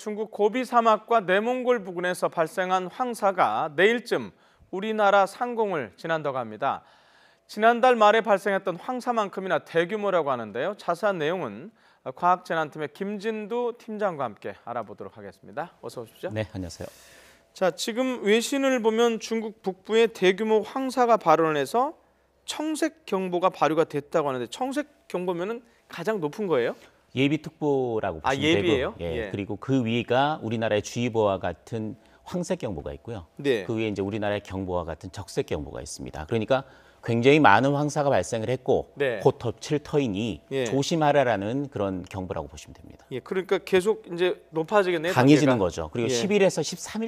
중국 고비 사막과 내몽골 부근에서 발생한 황사가 내일쯤 우리나라 상공을 지난다고 합니다. 지난달 말에 발생했던 황사만큼이나 대규모라고 하는데요. 자세한 내용은 과학재난팀의 김진두 팀장과 함께 알아보도록 하겠습니다. 어서 오십시오. 네, 안녕하세요. 자, 지금 외신을 보면 중국 북부에 대규모 황사가 발원을 해서 청색 경보가 발효가 됐다고 하는데 청색 경보면은 가장 높은 거예요? 예비특보라고 보시면 예비예요? 되고, 예. 그리고 그 위가 우리나라의 주의보와 같은 황색 경보가 있고요. 네. 그 위에 이제 우리나라의 경보와 같은 적색 경보가 있습니다. 그러니까 굉장히 많은 황사가 발생을 했고 네. 곧 덮칠 터이니 예. 조심하라라는 그런 경보라고 보시면 됩니다. 예, 그러니까 계속 이제 높아지겠네요. 강해지는 단계가. 거죠. 그리고 예. 10일에서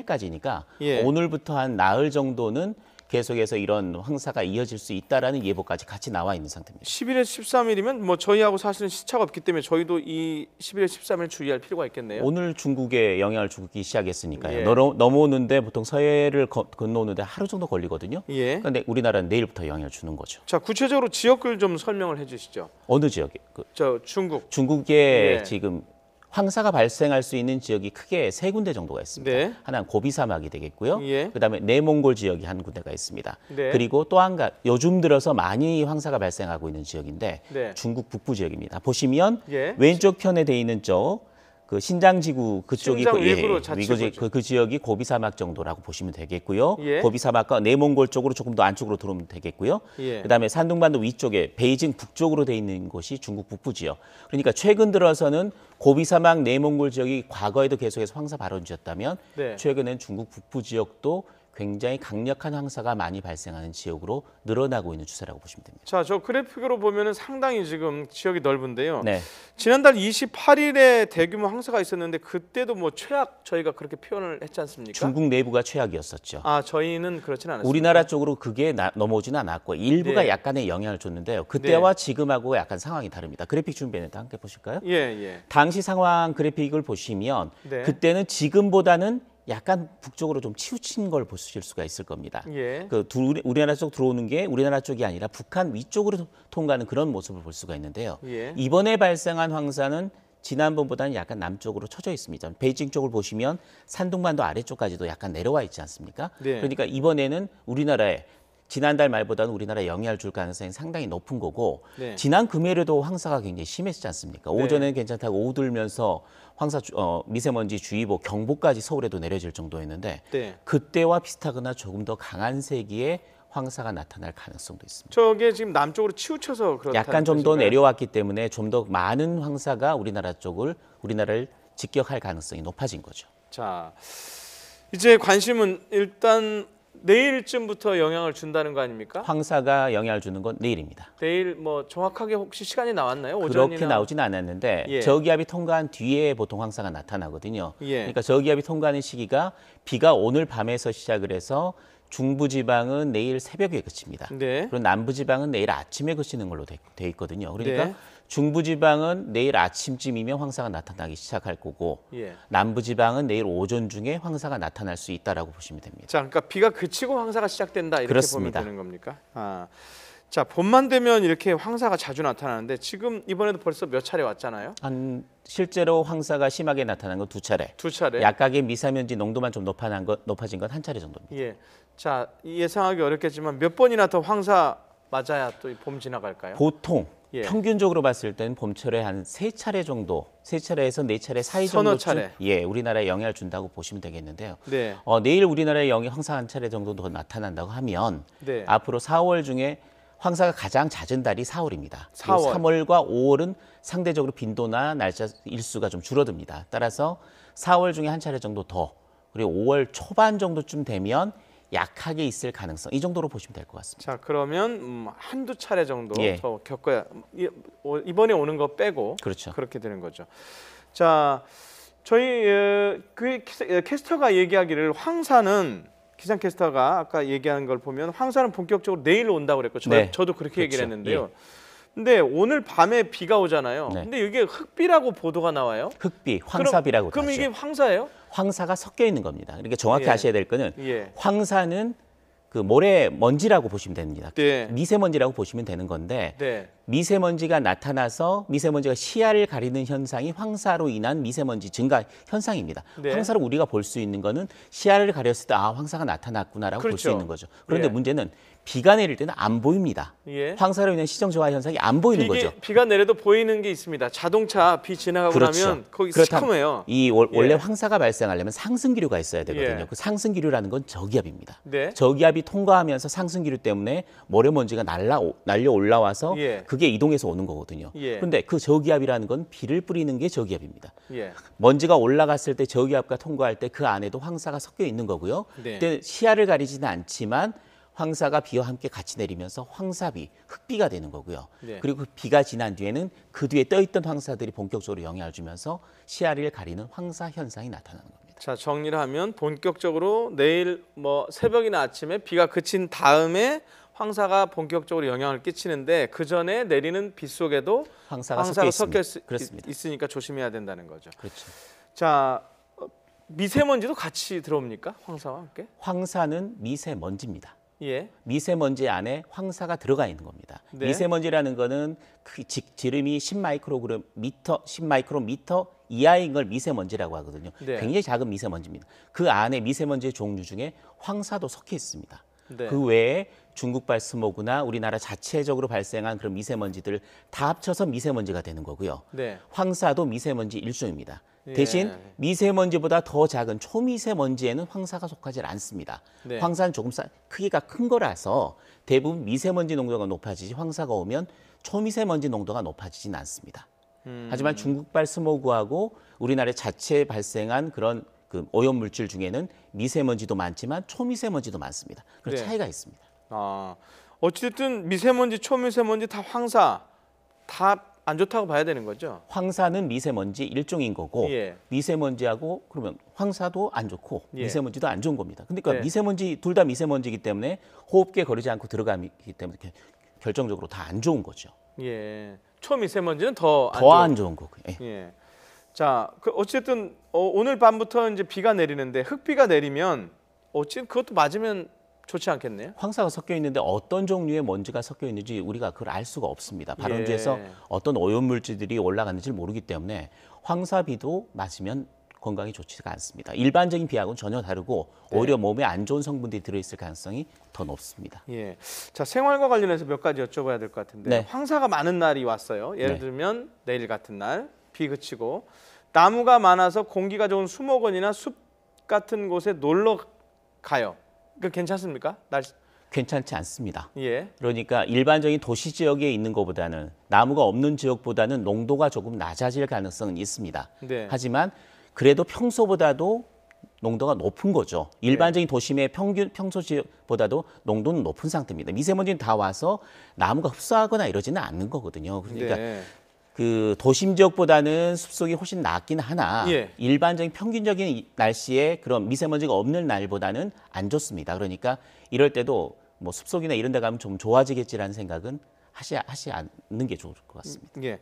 13일까지니까 예. 오늘부터 한 나흘 정도는 계속해서 이런 황사가 이어질 수 있다라는 예보까지 같이 나와 있는 상태입니다. 10일에서 13일이면 뭐 저희하고 사실은 시차가 없기 때문에 저희도 이 11일 13일 주의할 필요가 있겠네요. 오늘 중국에 영향을 주기 시작했으니까요. 예. 넘어오는데 보통 서해를 건너오는데 하루 정도 걸리거든요. 예. 그런데 우리나라는 내일부터 영향을 주는 거죠. 자, 구체적으로 지역을 좀 설명을 해주시죠. 어느 지역에? 저 중국. 중국에 예. 지금 황사가 발생할 수 있는 지역이 크게 세 군데 정도가 있습니다. 네. 하나는 고비 사막이 되겠고요. 예. 그다음에 내몽골 지역이 한 군데가 있습니다. 네. 그리고 또 한 가지 요즘 들어서 많이 황사가 발생하고 있는 지역인데 네. 중국 북부 지역입니다. 보시면 예. 왼쪽 편에 돼 있는 그 신장지구 그쪽이 신장 위구르 자치구죠. 그 지역이 고비 사막 정도라고 보시면 되겠고요. 예. 고비 사막과 내몽골 쪽으로 조금 더 안쪽으로 들어오면 되겠고요. 예. 그다음에 산둥반도 위쪽에 베이징 북쪽으로 돼 있는 곳이 중국 북부 지역. 그러니까 최근 들어서는 고비 사막 내몽골 지역이 과거에도 계속해서 황사 발원지였다면 네. 최근엔 중국 북부 지역도 굉장히 강력한 황사가 많이 발생하는 지역으로 늘어나고 있는 추세라고 보시면 됩니다. 자, 저 그래픽으로 보면은 상당히 지금 지역이 넓은데요. 네. 지난달 28일에 대규모 황사가 있었는데 그때도 뭐 최악 저희가 그렇게 표현을 했지 않습니까? 중국 내부가 최악이었었죠. 아, 저희는 그렇지는 않았습니다. 우리나라 쪽으로 그게 넘어오지는 않았고 일부가 네. 약간의 영향을 줬는데요. 그때와 지금하고 약간 상황이 다릅니다. 그래픽 준비했는데 함께 보실까요? 예, 예. 당시 상황 그래픽을 보시면 네. 그때는 지금보다는 약간 북쪽으로 좀 치우친 걸 보실 수가 있을 겁니다. 예. 우리나라 쪽 들어오는 게 우리나라 쪽이 아니라 북한 위쪽으로 통과하는 그런 모습을 볼 수가 있는데요. 예. 이번에 발생한 황사는 지난번보다는 약간 남쪽으로 쳐져 있습니다. 베이징 쪽을 보시면 산둥반도 아래쪽까지도 약간 내려와 있지 않습니까? 네. 그러니까 이번에는 우리나라에 지난달 말보다는 우리나라에 영향을 줄 가능성이 상당히 높은 거고 네. 지난 금요일에도 황사가 굉장히 심했지 않습니까? 네. 오전에는 괜찮다고 오후 들면서 미세먼지 주의보 경보까지 서울에도 내려질 정도였는데 네. 그때와 비슷하거나 조금 더 강한 세기의 황사가 나타날 가능성도 있습니다. 저게 지금 남쪽으로 치우쳐서 그렇다는 약간 좀 더 뜻인가요? 내려왔기 때문에 좀 더 많은 황사가 우리나라를 직격할 가능성이 높아진 거죠. 자, 이제 관심은 일단 내일쯤부터 영향을 준다는 거 아닙니까? 황사가 영향을 주는 건 내일입니다. 내일 뭐 정확하게 혹시 시간이 나왔나요? 그렇게 오전이나? 나오지는 않았는데 예. 저기압이 통과한 뒤에 보통 황사가 나타나거든요. 예. 그러니까 저기압이 통과하는 시기가 비가 오늘 밤에서 시작을 해서 중부지방은 내일 새벽에 그칩니다. 네. 그리고 남부지방은 내일 아침에 그치는 걸로 돼 있거든요. 그러니까 네. 중부지방은 내일 아침쯤이면 황사가 나타나기 시작할 거고 예. 남부지방은 내일 오전 중에 황사가 나타날 수 있다라고 보시면 됩니다. 자, 그러니까 비가 그치고 황사가 시작된다 이렇게 그렇습니다. 보면 되는 겁니까? 아, 자, 봄만 되면 이렇게 황사가 자주 나타나는데 지금 이번에도 벌써 몇 차례 왔잖아요. 실제로 황사가 심하게 나타난 건 2차례. 두 차례. 약하게 미세먼지 농도만 좀 높아진 건 1차례 정도입니다. 예. 자, 예상하기 어렵겠지만 몇 번이나 더 황사 맞아야 또 봄 지나갈까요? 보통 예. 평균적으로 봤을 때는 봄철에 한 3차례 정도, 3차례에서 4차례 사이 서너 정도쯤 차례. 우리나라에 영향을 준다고 보시면 되겠는데요. 네. 내일 우리나라에 황사 한 차례 정도 더 나타난다고 하면 네. 앞으로 4월 중에 황사가 가장 잦은 달이 4월입니다. 4월. 3월과 5월은 상대적으로 빈도나 날짜 일수가 좀 줄어듭니다. 따라서 4월 중에 한 차례 정도 더, 그리고 5월 초반 정도쯤 되면 약하게 있을 가능성, 이 정도로 보시면 될 것 같습니다. 자, 그러면 한두 차례 정도 예. 더 겪어야 이번에 오는 거 빼고 그렇죠. 그렇게 되는 거죠. 자, 저희 그 캐스터가 얘기하기를 황사는 기상캐스터가 아까 얘기하는 걸 보면 황사는 본격적으로 내일 온다고 그랬고 네. 저도 그렇게 얘기를 그렇죠. 했는데요. 근데 오늘 밤에 비가 오잖아요. 네. 근데 이게 흑비라고 보도가 나와요. 흑비, 황사비라고 그럼 하죠. 이게 황사예요? 황사가 섞여 있는 겁니다. 그러니까 정확히 예. 아셔야 될 거는 예. 황사는 그 모래먼지라고 보시면 됩니다. 네. 미세먼지라고 보시면 되는 건데 네. 미세먼지가 나타나서 미세먼지가 시야를 가리는 현상이 황사로 인한 미세먼지 증가 현상입니다. 네. 황사를 우리가 볼 수 있는 거는 시야를 가렸을 때 아, 황사가 나타났구나라고 볼 수 그렇죠. 있는 거죠. 그런데 예. 문제는 비가 내릴 때는 안 보입니다. 예. 황사로 인한 시정 저하 현상이 안 보이는 거죠. 비가 내려도 보이는 게 있습니다. 자동차 비 지나가고 그렇죠. 나면 거기 그렇다면 시커매요. 원래 예. 황사가 발생하려면 상승기류가 있어야 되거든요. 예. 그 상승기류라는 건 저기압입니다. 네. 저기압이 통과하면서 상승기류 때문에 모래먼지가 날려 올라와서 예. 그게 이동해서 오는 거거든요. 예. 그런데 그 저기압이라는 건 비를 뿌리는 게 저기압입니다. 예. 먼지가 올라갔을 때 저기압과 통과할 때 그 안에도 황사가 섞여 있는 거고요. 네. 그때 시야를 가리지는 않지만 황사가 비와 함께 같이 내리면서 황사비, 흑비가 되는 거고요. 네. 그리고 그 비가 지난 뒤에는 그 뒤에 떠있던 황사들이 본격적으로 영향을 주면서 시야를 가리는 황사 현상이 나타나는 겁니다. 자, 정리를 하면 본격적으로 내일 뭐 새벽이나 아침에 비가 그친 다음에 황사가 본격적으로 영향을 끼치는데 그 전에 내리는 비 속에도 황사가 섞여 그렇습니다. 있으니까 조심해야 된다는 거죠. 그렇죠. 자, 미세먼지도 같이 들어옵니까? 황사와 함께? 황사는 미세먼지입니다. 예. 미세먼지 안에 황사가 들어가 있는 겁니다. 네. 미세먼지라는 거는 지름이 10마이크로미터 이하인 걸 미세먼지라고 하거든요. 네. 굉장히 작은 미세먼지입니다. 그 안에 미세먼지의 종류 중에 황사도 섞여 있습니다. 네. 그 외에 중국발 스모그나 우리나라 자체적으로 발생한 그런 미세먼지들 다 합쳐서 미세먼지가 되는 거고요. 네. 황사도 미세먼지 일종입니다. 예. 대신 미세먼지보다 더 작은 초미세먼지에는 황사가 속하지 않습니다. 네. 황사는 조금 크기가 큰 거라서 대부분 미세먼지 농도가 높아지지 황사가 오면 초미세먼지 농도가 높아지진 않습니다. 하지만 중국발 스모그하고 우리나라 자체 발생한 그런 그 오염 물질 중에는 미세먼지도 많지만 초미세먼지도 많습니다. 그런 네. 차이가 있습니다. 아, 어쨌든 미세먼지, 초미세먼지 다 황사 다 안 좋다고 봐야 되는 거죠. 황사는 미세먼지 일종인 거고 예. 미세먼지하고 그러면 황사도 안 좋고 예. 미세먼지도 안 좋은 겁니다. 그러니까 네. 미세먼지 둘 다 미세먼지이기 때문에 호흡기에 거르지 않고 들어가기 때문에 결정적으로 다 안 좋은 거죠. 예. 초미세먼지는 더 안 좋은 거고. 예. 예. 자, 그 어쨌든 오늘 밤부터 이제 비가 내리는데 흑비가 내리면 어쨌든 그것도 맞으면 좋지 않겠네요. 황사가 섞여 있는데 어떤 종류의 먼지가 섞여 있는지 우리가 그걸 알 수가 없습니다. 발원지에서 예. 어떤 오염 물질들이 올라갔는지 모르기 때문에 황사비도 맞으면 건강에 좋지가 않습니다. 일반적인 비하고는 전혀 다르고 네. 오히려 몸에 안 좋은 성분들이 들어있을 가능성이 더 높습니다. 예. 자, 생활과 관련해서 몇 가지 여쭤봐야 될 것 같은데 네. 황사가 많은 날이 왔어요. 예를 네. 들면 내일 같은 날 비 그치고 나무가 많아서 공기가 좋은 수목원이나 숲 같은 곳에 놀러 가요. 그 괜찮습니까? 날씨. 괜찮지 않습니다. 예. 그러니까 일반적인 도시 지역에 있는 것보다는 나무가 없는 지역보다는 농도가 조금 낮아질 가능성은 있습니다. 네. 하지만 그래도 평소보다도 농도가 높은 거죠. 일반적인 도심의 평소 지역보다도 농도는 높은 상태입니다. 미세먼지는 다 와서 나무가 흡수하거나 이러지는 않는 거거든요. 그러니까 네. 그 도심 지역보다는 숲속이 훨씬 낫긴 하나 예. 일반적인 평균적인 날씨에 그런 미세먼지가 없는 날보다는 안 좋습니다. 그러니까 이럴 때도 뭐 숲속이나 이런 데 가면 좀 좋아지겠지라는 생각은 하지 않는 게 좋을 것 같습니다. 예.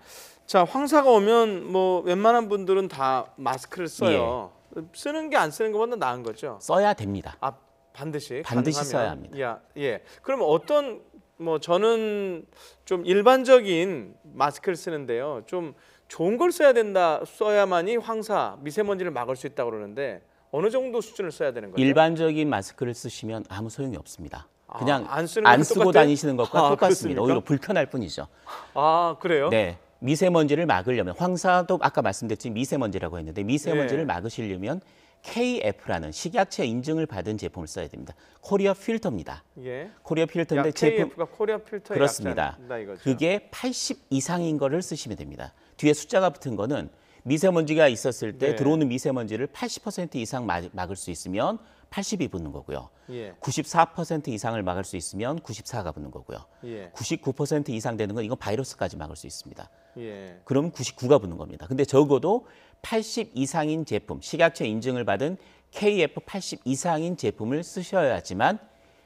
자, 황사가 오면 뭐 웬만한 분들은 다 마스크를 써요. 쓰는 게 안 쓰는 것보다 나은 거죠. 써야 됩니다. 아, 반드시 반드시 가능하면. 써야 합니다. 야, 예. 그러면 어떤 뭐 저는 좀 일반적인 마스크를 쓰는데요. 좀 좋은 걸 써야만이 황사, 미세먼지를 막을 수 있다고 그러는데 어느 정도 수준을 써야 되는 거죠? 일반적인 마스크를 쓰시면 아무 소용이 없습니다. 그냥 안 쓰는 안 것과 쓰고 똑같아요? 다니시는 것과 아, 똑같습니다. 그렇습니까? 오히려 불편할 뿐이죠. 아, 그래요? 네. 미세먼지를 막으려면 황사도 아까 말씀드렸지만 미세먼지라고 했는데 미세먼지를 네. 막으시려면 KF라는 식약처 인증을 받은 제품을 써야 됩니다. 코리아 필터입니다. 예. 코리아 필터인데 제품 KF가 코리아 필터의 그렇습니다. 약자다 이거죠. 그게 80 이상인 거를 쓰시면 됩니다. 뒤에 숫자가 붙은 거는 미세먼지가 있었을 때 네. 들어오는 미세먼지를 80% 이상 막을 수 있으면 80이 붙는 거고요. 예. 94% 이상을 막을 수 있으면 94가 붙는 거고요. 예. 99% 이상 되는 건 이건 바이러스까지 막을 수 있습니다. 예. 그럼 99가 붙는 겁니다. 근데 적어도 80 이상인 제품, 식약처 인증을 받은 KF 80 이상인 제품을 쓰셔야지만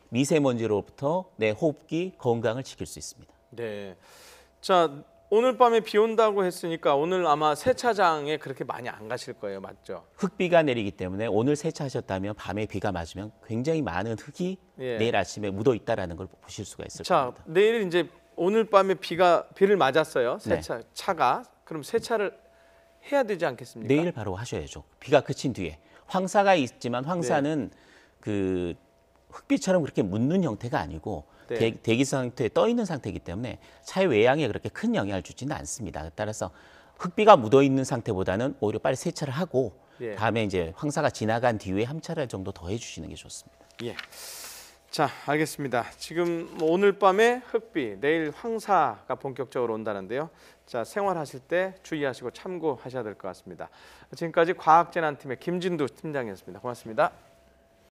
미세먼지로부터 내 호흡기 건강을 지킬 수 있습니다. 네. 자, 오늘 밤에 비 온다고 했으니까 오늘 아마 세차장에 그렇게 많이 안 가실 거예요, 맞죠? 흙비가 내리기 때문에 오늘 세차하셨다면 밤에 비가 맞으면 굉장히 많은 흙이 예. 내일 아침에 묻어 있다라는 걸 보실 수가 있을 자, 겁니다. 내일 이제 오늘 밤에 비를 맞았어요. 네. 차가. 그럼 세차를 해야 되지 않겠습니까? 내일 바로 하셔야죠. 비가 그친 뒤에 황사가 있지만 황사는 그 흙비처럼 그렇게 묻는 형태가 아니고 네. 대기 상태에 떠 있는 상태이기 때문에 차의 외양에 그렇게 큰 영향을 주지는 않습니다. 따라서 흙비가 묻어 있는 상태보다는 오히려 빨리 세차를 하고 예. 다음에 이제 황사가 지나간 뒤에 한 차례 정도 더 해주시는 게 좋습니다. 예. 자, 알겠습니다. 지금 뭐 오늘 밤에 흙비, 내일 황사가 본격적으로 온다는데요. 자, 생활하실 때 주의하시고 참고하셔야 될 것 같습니다. 지금까지 과학재난팀의 김진두 팀장이었습니다. 고맙습니다.